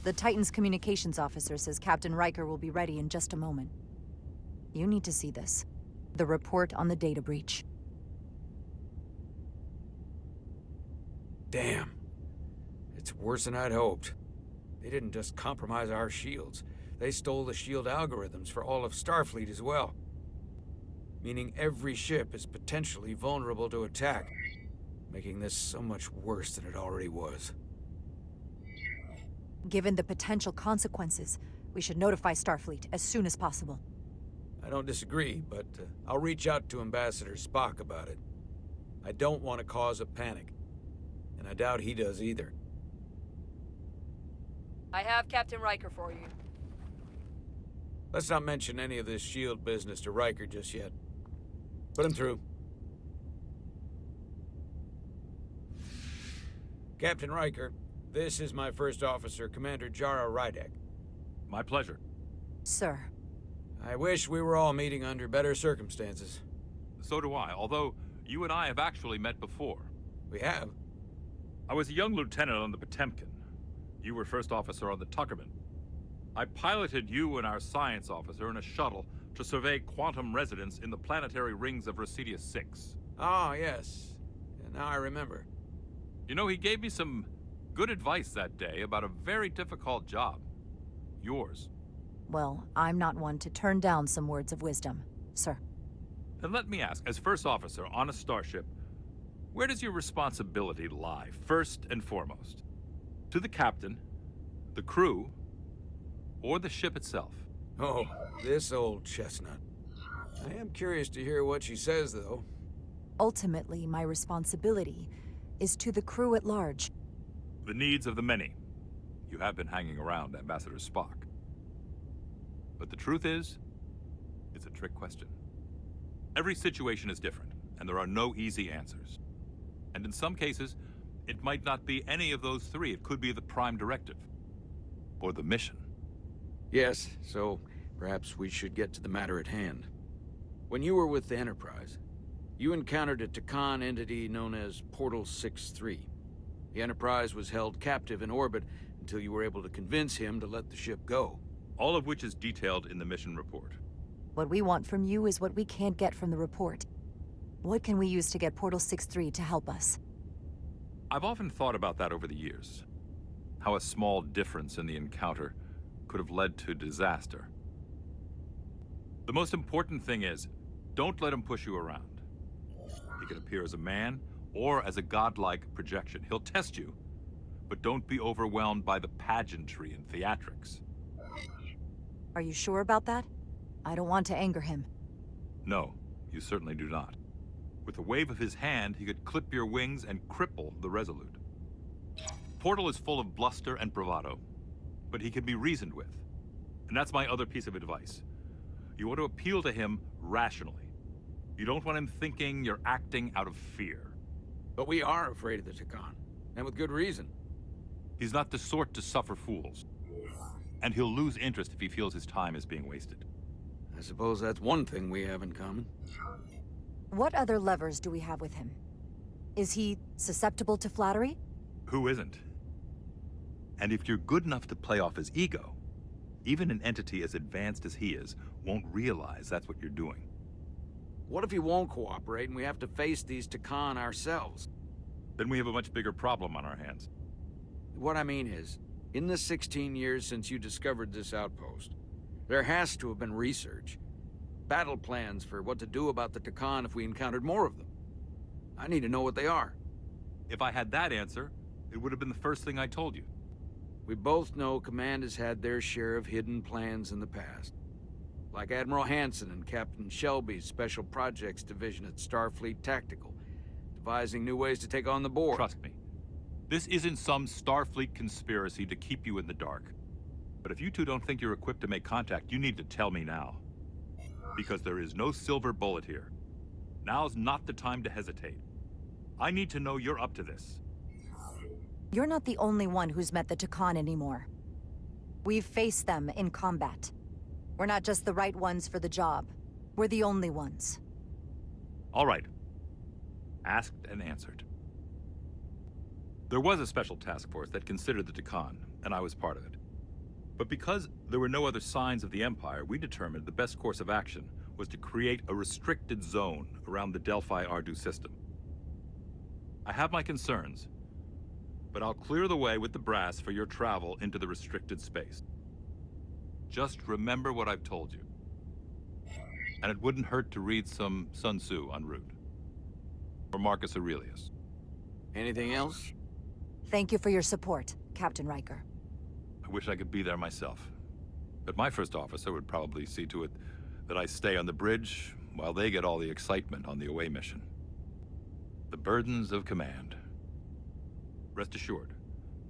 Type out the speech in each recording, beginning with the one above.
The Titan's communications officer says Captain Riker will be ready in just a moment. You need to see this. The report on the data breach. Damn. It's worse than I'd hoped. They didn't just compromise our shields. They stole the shield algorithms for all of Starfleet as well. Meaning every ship is potentially vulnerable to attack, making this so much worse than it already was. Given the potential consequences, we should notify Starfleet as soon as possible. I don't disagree, but I'll reach out to Ambassador Spock about it. I don't want to cause a panic, and I doubt he does either. I have Captain Riker for you. Let's not mention any of this shield business to Riker just yet. Put him through. Captain Riker, this is my first officer, Commander Jara Rydek. My pleasure. Sir. I wish we were all meeting under better circumstances. So do I, although you and I have actually met before. We have? I was a young lieutenant on the Potemkin. You were first officer on the Tuckerman. I piloted you and our science officer in a shuttle to survey quantum resonance in the planetary rings of Residius 6. Ah, yes. And now I remember. You know, he gave me some good advice that day about a very difficult job. Yours. Well, I'm not one to turn down some words of wisdom, sir. Then let me ask, as first officer on a starship, where does your responsibility lie, first and foremost? To the captain, the crew, or the ship itself? Oh, this old chestnut. I am curious to hear what she says, though. Ultimately, my responsibility is to the crew at large. The needs of the many. You have been hanging around Ambassador Spock. But the truth is, it's a trick question. Every situation is different, and there are no easy answers. And in some cases, it might not be any of those three. It could be the prime directive. Or the mission. Yes, so perhaps we should get to the matter at hand. When you were with the Enterprise, you encountered a Takan entity known as Portal 6-3. The Enterprise was held captive in orbit until you were able to convince him to let the ship go. All of which is detailed in the mission report. What we want from you is what we can't get from the report. What can we use to get Portal 6-3 to help us? I've often thought about that over the years. How a small difference in the encounter could have led to disaster. The most important thing is, don't let him push you around. He can appear as a man or as a godlike projection. He'll test you, but don't be overwhelmed by the pageantry and theatrics. Are you sure about that? I don't want to anger him. No, you certainly do not. With a wave of his hand, he could clip your wings and cripple the Resolute. Portal is full of bluster and bravado, but he can be reasoned with. And that's my other piece of advice. You want to appeal to him rationally. You don't want him thinking you're acting out of fear. But we are afraid of the Takan, and with good reason. He's not the sort to suffer fools. And he'll lose interest if he feels his time is being wasted. I suppose that's one thing we have in common. What other levers do we have with him? Is he susceptible to flattery? Who isn't? And if you're good enough to play off his ego, even an entity as advanced as he is won't realize that's what you're doing. What if he won't cooperate and we have to face these Takan ourselves? Then we have a much bigger problem on our hands. What I mean is, in the 16 years since you discovered this outpost, there has to have been research. Battle plans for what to do about the Takan if we encountered more of them. I need to know what they are. If I had that answer, it would have been the first thing I told you. We both know Command has had their share of hidden plans in the past. Like Admiral Hansen and Captain Shelby's Special Projects Division at Starfleet Tactical, devising new ways to take on the Borg. Trust me. This isn't some Starfleet conspiracy to keep you in the dark. But if you two don't think you're equipped to make contact, you need to tell me now. Because there is no silver bullet here. Now's not the time to hesitate. I need to know you're up to this. You're not the only one who's met the Takan anymore. We've faced them in combat. We're not just the right ones for the job. We're the only ones. All right. Asked and answered. There was a special task force that considered the Takan, and I was part of it. But because there were no other signs of the Empire, we determined the best course of action was to create a restricted zone around the Delphi-Ardu system. I have my concerns, but I'll clear the way with the brass for your travel into the restricted space. Just remember what I've told you. And it wouldn't hurt to read some Sun Tzu en route. Or Marcus Aurelius. Anything else? Thank you for your support, Captain Riker. I wish I could be there myself. But my first officer would probably see to it that I stay on the bridge while they get all the excitement on the away mission. The burdens of command. Rest assured,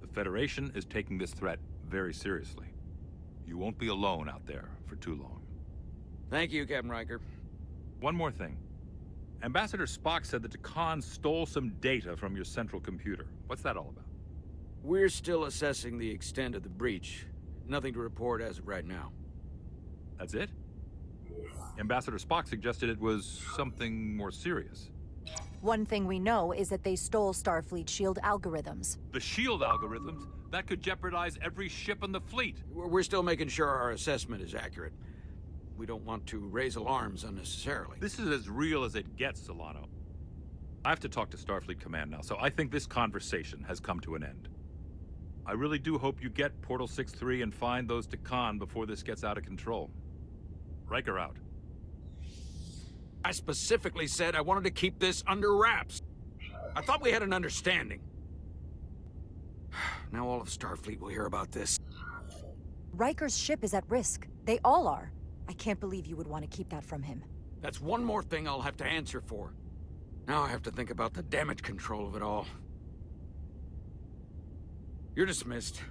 the Federation is taking this threat very seriously. You won't be alone out there for too long. Thank you, Captain Riker. One more thing. Ambassador Spock said that Khan stole some data from your central computer. What's that all about? We're still assessing the extent of the breach. Nothing to report as of right now. That's it? Ambassador Spock suggested it was something more serious. One thing we know is that they stole Starfleet shield algorithms. The shield algorithms? That could jeopardize every ship in the fleet. We're still making sure our assessment is accurate. We don't want to raise alarms unnecessarily. This is as real as it gets, Solano. I have to talk to Starfleet Command now, so I think this conversation has come to an end. I really do hope you get Portal 6-3 and find those Khan before this gets out of control. Riker out. I specifically said I wanted to keep this under wraps. I thought we had an understanding. Now all of Starfleet will hear about this. Riker's ship is at risk. They all are. I can't believe you would want to keep that from him. That's one more thing I'll have to answer for. Now I have to think about the damage control of it all. You're dismissed.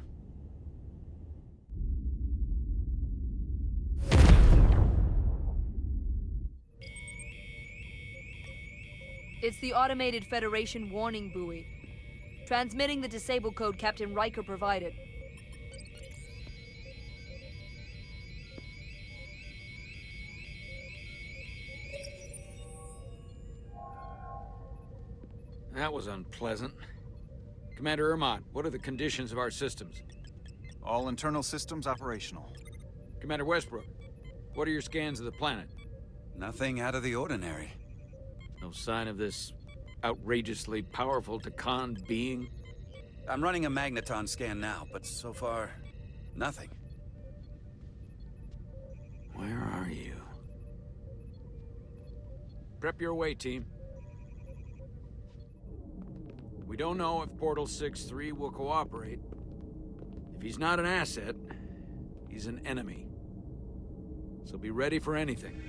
It's the automated Federation warning buoy. Transmitting the disable code Captain Riker provided. That was unpleasant. Commander Fmod, what are the conditions of our systems? All internal systems operational. Commander Westbrook, what are your scans of the planet? Nothing out of the ordinary. No sign of this outrageously powerful Khan being? I'm running a magneton scan now, but so far, nothing. Where are you? Prep your way, team. We don't know if Portal 6-3 will cooperate. If he's not an asset, he's an enemy. So be ready for anything.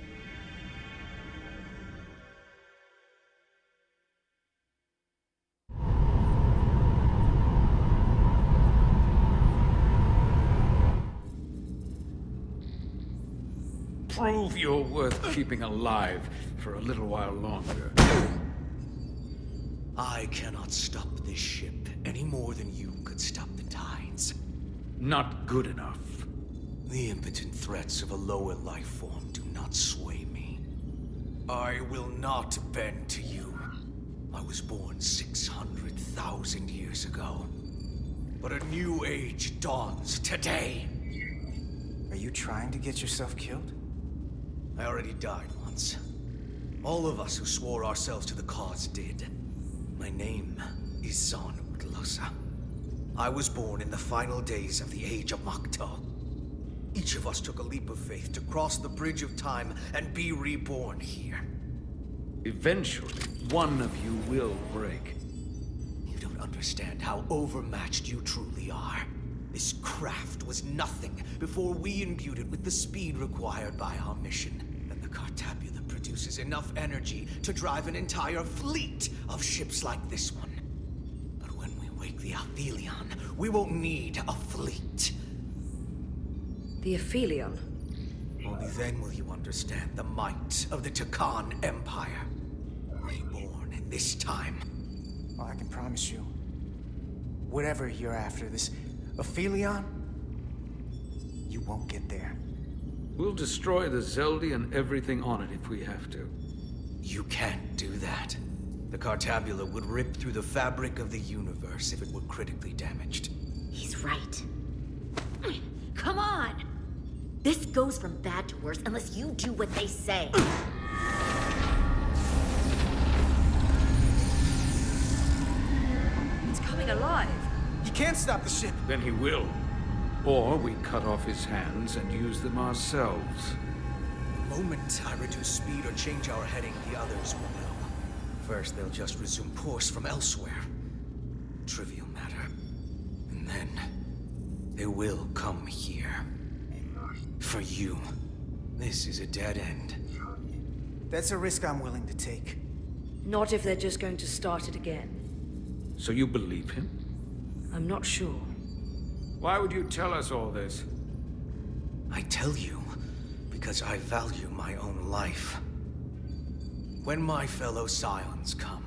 Prove you're worth keeping alive for a little while longer. I cannot stop this ship any more than you could stop the tides. Not good enough. The impotent threats of a lower life form do not sway me. I will not bend to you. I was born 600,000 years ago. But a new age dawns today. Are you trying to get yourself killed? I already died once. All of us who swore ourselves to the cause did. My name is Zon Utlosa. I was born in the final days of the Age of Makto. Each of us took a leap of faith to cross the bridge of time and be reborn here. Eventually, one of you will break. You don't understand how overmatched you truly are. This craft was nothing before we imbued it with the speed required by our mission. And the Cartabula produces enough energy to drive an entire fleet of ships like this one. But when we wake the Aphelion, we won't need a fleet. The Aphelion? Only then will you understand the might of the Khan Empire. Reborn in this time. Well, I can promise you, whatever you're after, this Aphelion, you won't get there. We'll destroy the Zeldi and everything on it if we have to. You can't do that. The Cartabula would rip through the fabric of the universe if it were critically damaged. He's right. Come on! This goes from bad to worse unless you do what they say. It's coming alive. You can't stop the ship. Then he will. Or we cut off his hands and use them ourselves. The moment I reduce speed or change our heading, the others will know. First, they'll just resume course from elsewhere. Trivial matter. And then, they will come here. For you, this is a dead end. That's a risk I'm willing to take. Not if they're just going to start it again. So you believe him? I'm not sure. Why would you tell us all this? I tell you, because I value my own life. When my fellow Scions come,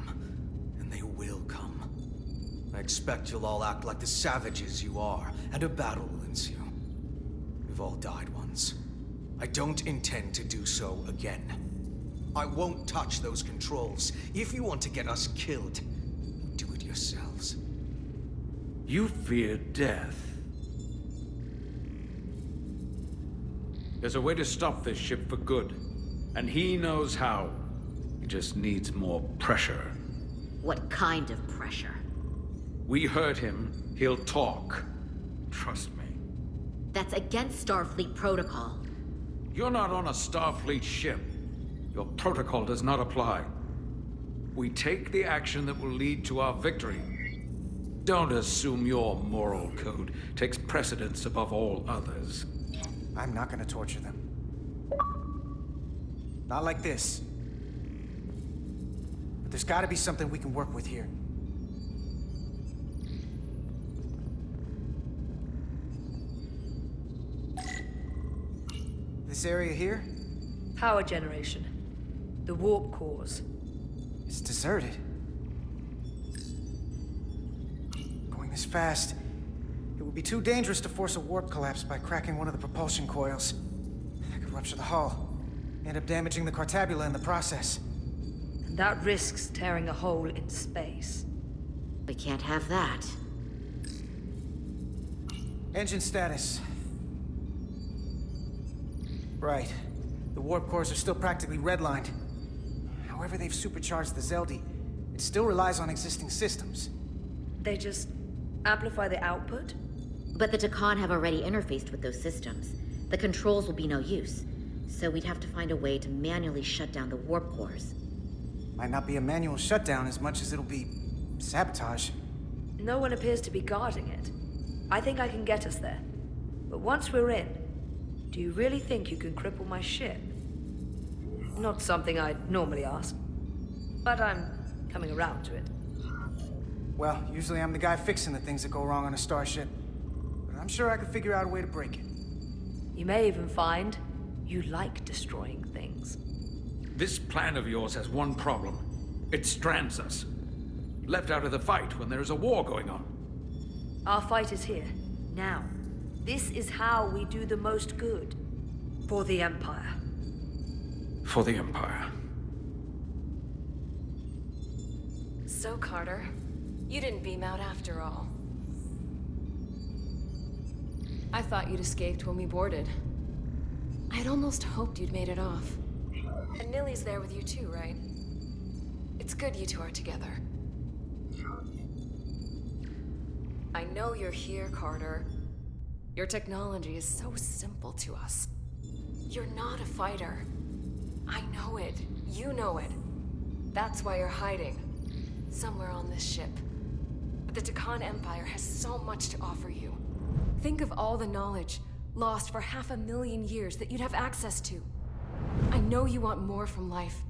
and they will come, I expect you'll all act like the savages you are, and a battle will ensue. We've all died once. I don't intend to do so again. I won't touch those controls. If you want to get us killed, do it yourselves. You fear death. There's a way to stop this ship for good, and he knows how. He just needs more pressure. What kind of pressure? We hurt him, he'll talk. Trust me. That's against Starfleet protocol. You're not on a Starfleet ship. Your protocol does not apply. We take the action that will lead to our victory. Don't assume your moral code takes precedence above all others. I'm not gonna torture them. Not like this. But there's gotta be something we can work with here. This area here? Power generation. The warp cores. It's deserted. Going this fast, it would be too dangerous to force a warp collapse by cracking one of the propulsion coils. That could rupture the hull, end up damaging the cartabula in the process. And that risks tearing a hole in space. We can't have that. Engine status. Right. The warp cores are still practically redlined. However they've supercharged the Zeldi, it still relies on existing systems. They just amplify the output? But the Takan have already interfaced with those systems. The controls will be no use. So we'd have to find a way to manually shut down the warp cores. Might not be a manual shutdown as much as it'll be sabotage. No one appears to be guarding it. I think I can get us there. But once we're in, do you really think you can cripple my ship? Not something I'd normally ask. But I'm coming around to it. Well, usually I'm the guy fixing the things that go wrong on a starship. But I'm sure I could figure out a way to break it. You may even find you like destroying things. This plan of yours has one problem. It strands us. Left out of the fight when there is a war going on. Our fight is here, now. This is how we do the most good. For the Empire. For the Empire. So, Carter, you didn't beam out after all. I thought you'd escaped when we boarded. I'd almost hoped you'd made it off. And Nilly's there with you too, right? It's good you two are together. I know you're here, Carter. Your technology is so simple to us. You're not a fighter. I know it. You know it. That's why you're hiding. Somewhere on this ship. But the Takan Empire has so much to offer you. Think of all the knowledge lost for 500,000 years that you'd have access to. I know you want more from life,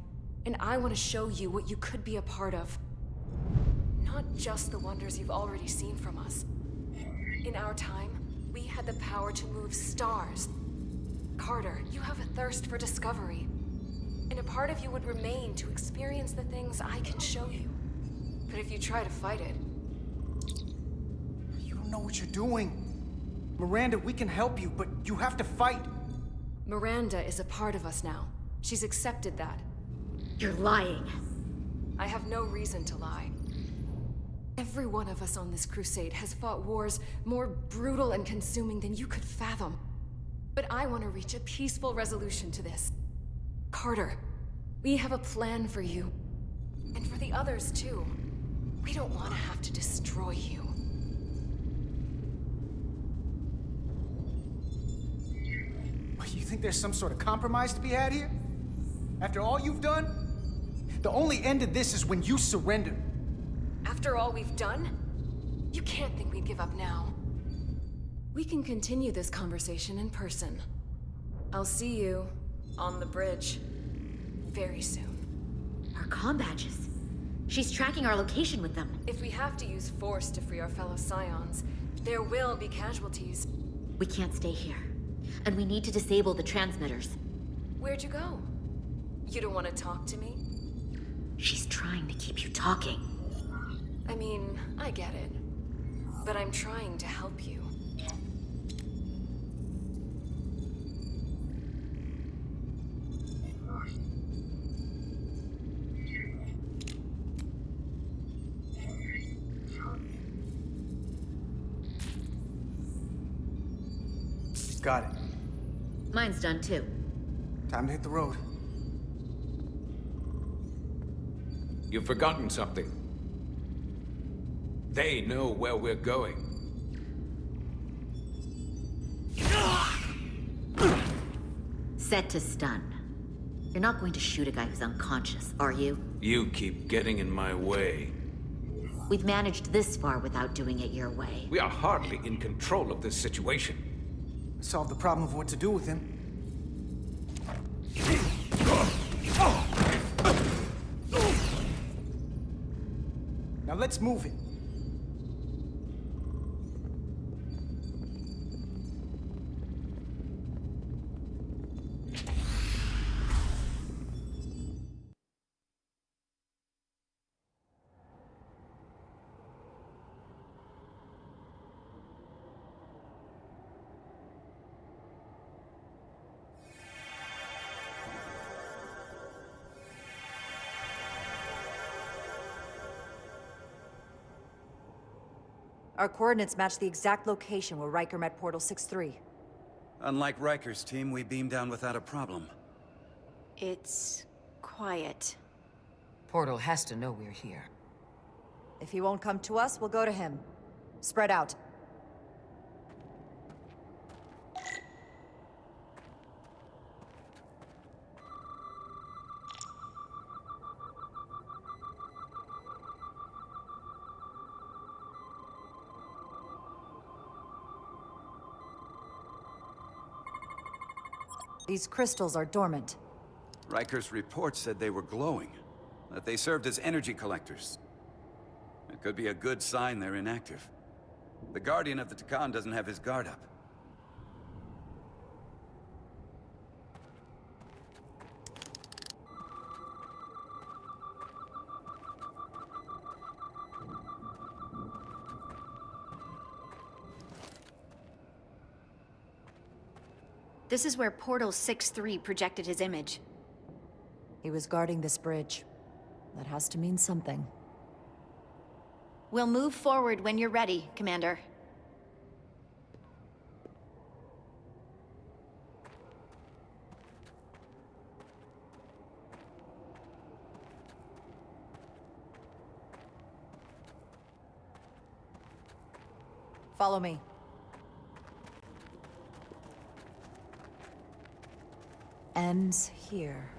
and I want to show you what you could be a part of. Not just the wonders you've already seen from us. In our time, we had the power to move stars. Carter, you have a thirst for discovery. And a part of you would remain to experience the things I can show you. But if you try to fight it... You don't know what you're doing. Miranda, we can help you, but you have to fight. Miranda is a part of us now. She's accepted that. You're lying. I have no reason to lie. Every one of us on this crusade has fought wars more brutal and consuming than you could fathom. But I want to reach a peaceful resolution to this. Carter, we have a plan for you. And for the others, too. We don't want to have to destroy you. What, you think there's some sort of compromise to be had here? After all you've done? The only end of this is when you surrender. After all we've done? You can't think we'd give up now. We can continue this conversation in person. I'll see you on the bridge very soon. Our comm badges. She's tracking our location with them. If we have to use force to free our fellow Scions, there will be casualties. We can't stay here. And we need to disable the transmitters. Where'd you go? You don't want to talk to me? She's trying to keep you talking. I mean, I get it. But I'm trying to help you. Got it. Mine's done too. Time to hit the road. You've forgotten something. They know where we're going. Set to stun. You're not going to shoot a guy who's unconscious, are you? You keep getting in my way. We've managed this far without doing it your way. We are hardly in control of this situation. Solve the problem of what to do with him. Now let's move it. Our coordinates match the exact location where Riker met Portal 6-3. Unlike Riker's team, we beamed down without a problem. It's quiet. Portal has to know we're here. If he won't come to us, we'll go to him. Spread out. These crystals are dormant. Riker's report said they were glowing, that they served as energy collectors. It could be a good sign they're inactive. The Guardian of the Takan doesn't have his guard up. This is where Portal 6-3 projected his image. He was guarding this bridge. That has to mean something. We'll move forward when you're ready, Commander. Follow me. Ends here.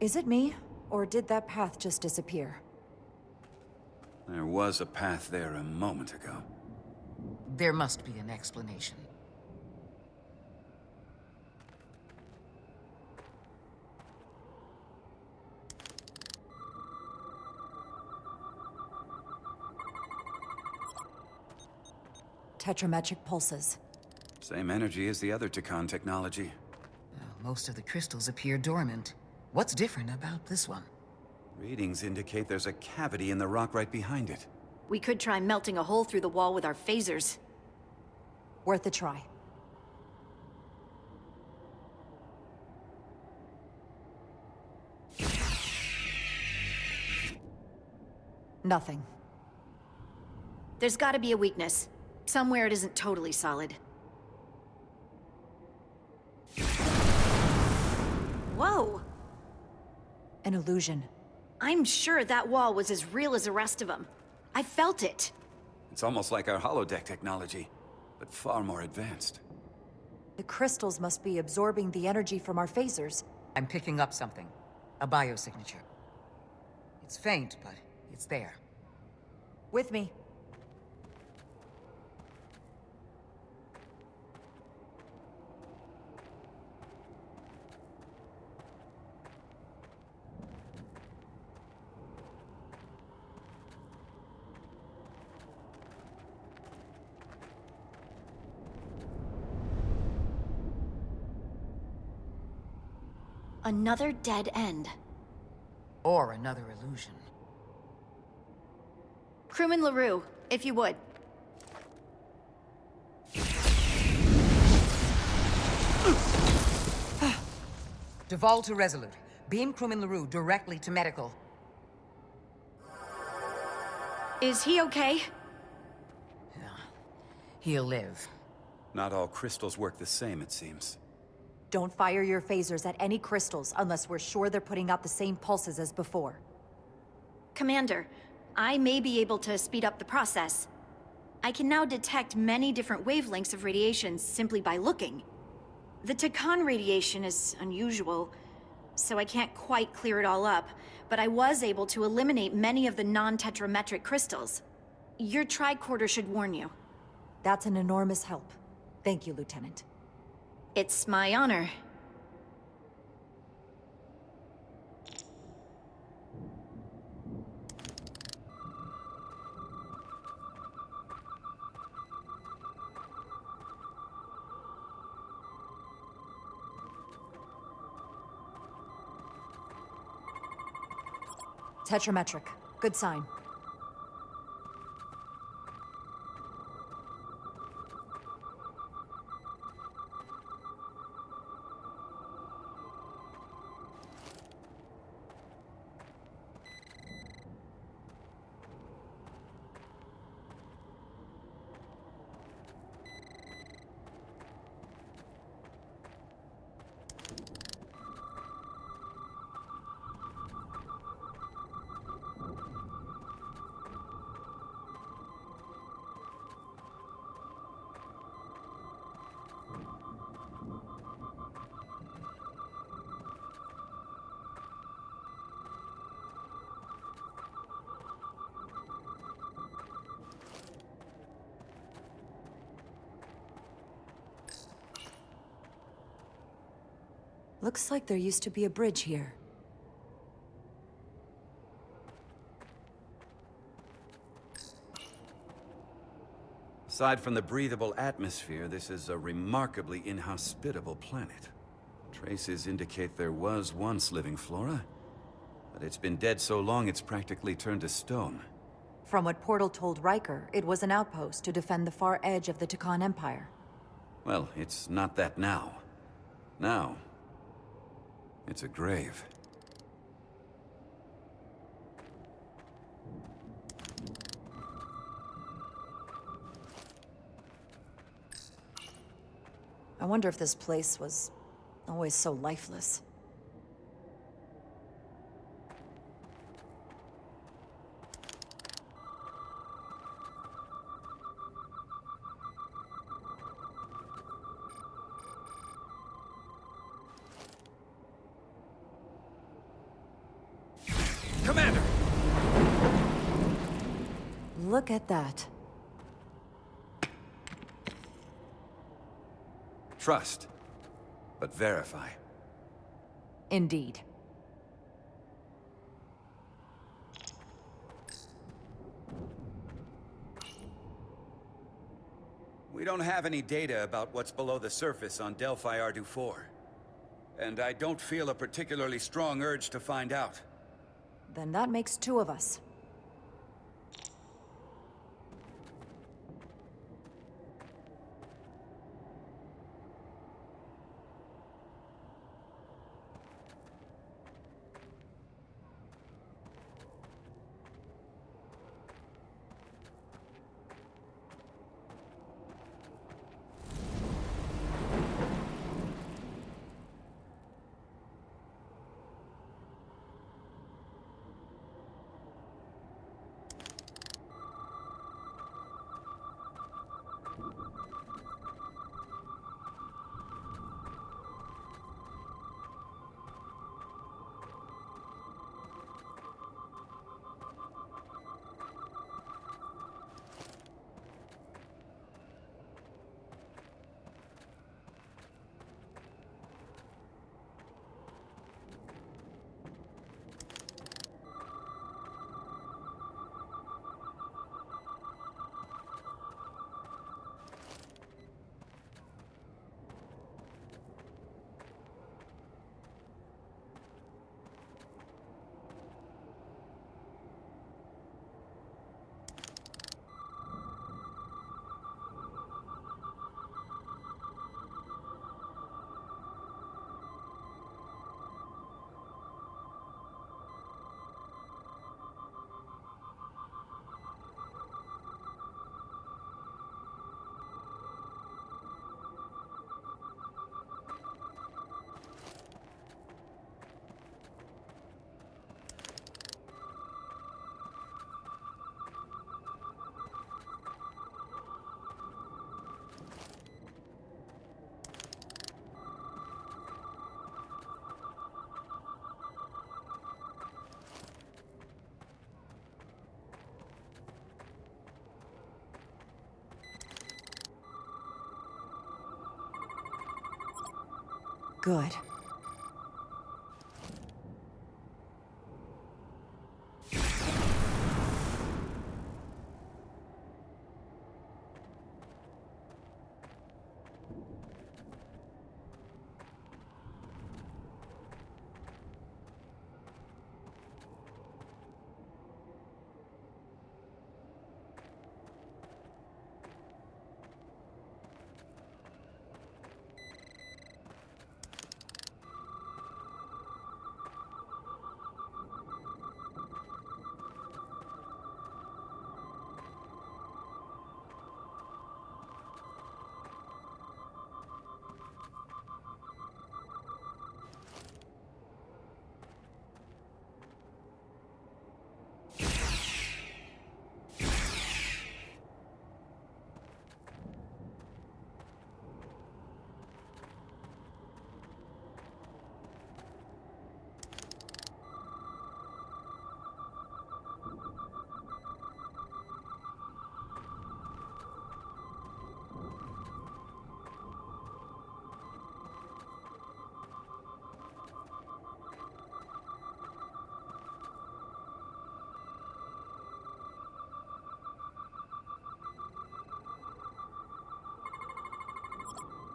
Is it me, or did that path just disappear? There was a path there a moment ago. There must be an explanation. Tetrametric pulses. Same energy as the other Takan technology. Most of the crystals appear dormant. What's different about this one? Readings indicate there's a cavity in the rock right behind it. We could try melting a hole through the wall with our phasers. Worth a try. Nothing. There's gotta be a weakness. Somewhere it isn't totally solid. Whoa! An illusion. I'm sure that wall was as real as the rest of them. I felt it. It's almost like our holodeck technology, but far more advanced. The crystals must be absorbing the energy from our phasers. I'm picking up something. A biosignature. It's faint, but it's there. With me. Another dead end. Or another illusion. Crewman LaRue, if you would. Duval to Resolute. Beam crewman LaRue directly to medical. Is he okay? He'll live. Not all crystals work the same, it seems. Don't fire your phasers at any crystals unless we're sure they're putting out the same pulses as before. Commander, I may be able to speed up the process. I can now detect many different wavelengths of radiation simply by looking. The Takan radiation is unusual, so I can't quite clear it all up, but I was able to eliminate many of the non-tetrametric crystals. Your tricorder should warn you. That's an enormous help. Thank you, Lieutenant. It's my honor. Tetrametric. Good sign. Looks like there used to be a bridge here. Aside from the breathable atmosphere, this is a remarkably inhospitable planet. Traces indicate there was once living flora, but it's been dead so long it's practically turned to stone. From what Portal told Riker, it was an outpost to defend the far edge of the Takan Empire. Well, it's not that now. Now, it's a grave. I wonder if this place was always so lifeless. Commander! Look at that. Trust, but verify. Indeed. We don't have any data about what's below the surface on Delphi Ardu 4. And I don't feel a particularly strong urge to find out. Then that makes two of us. Good.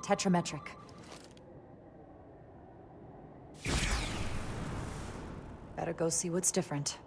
Tetrametric. Better go see what's different.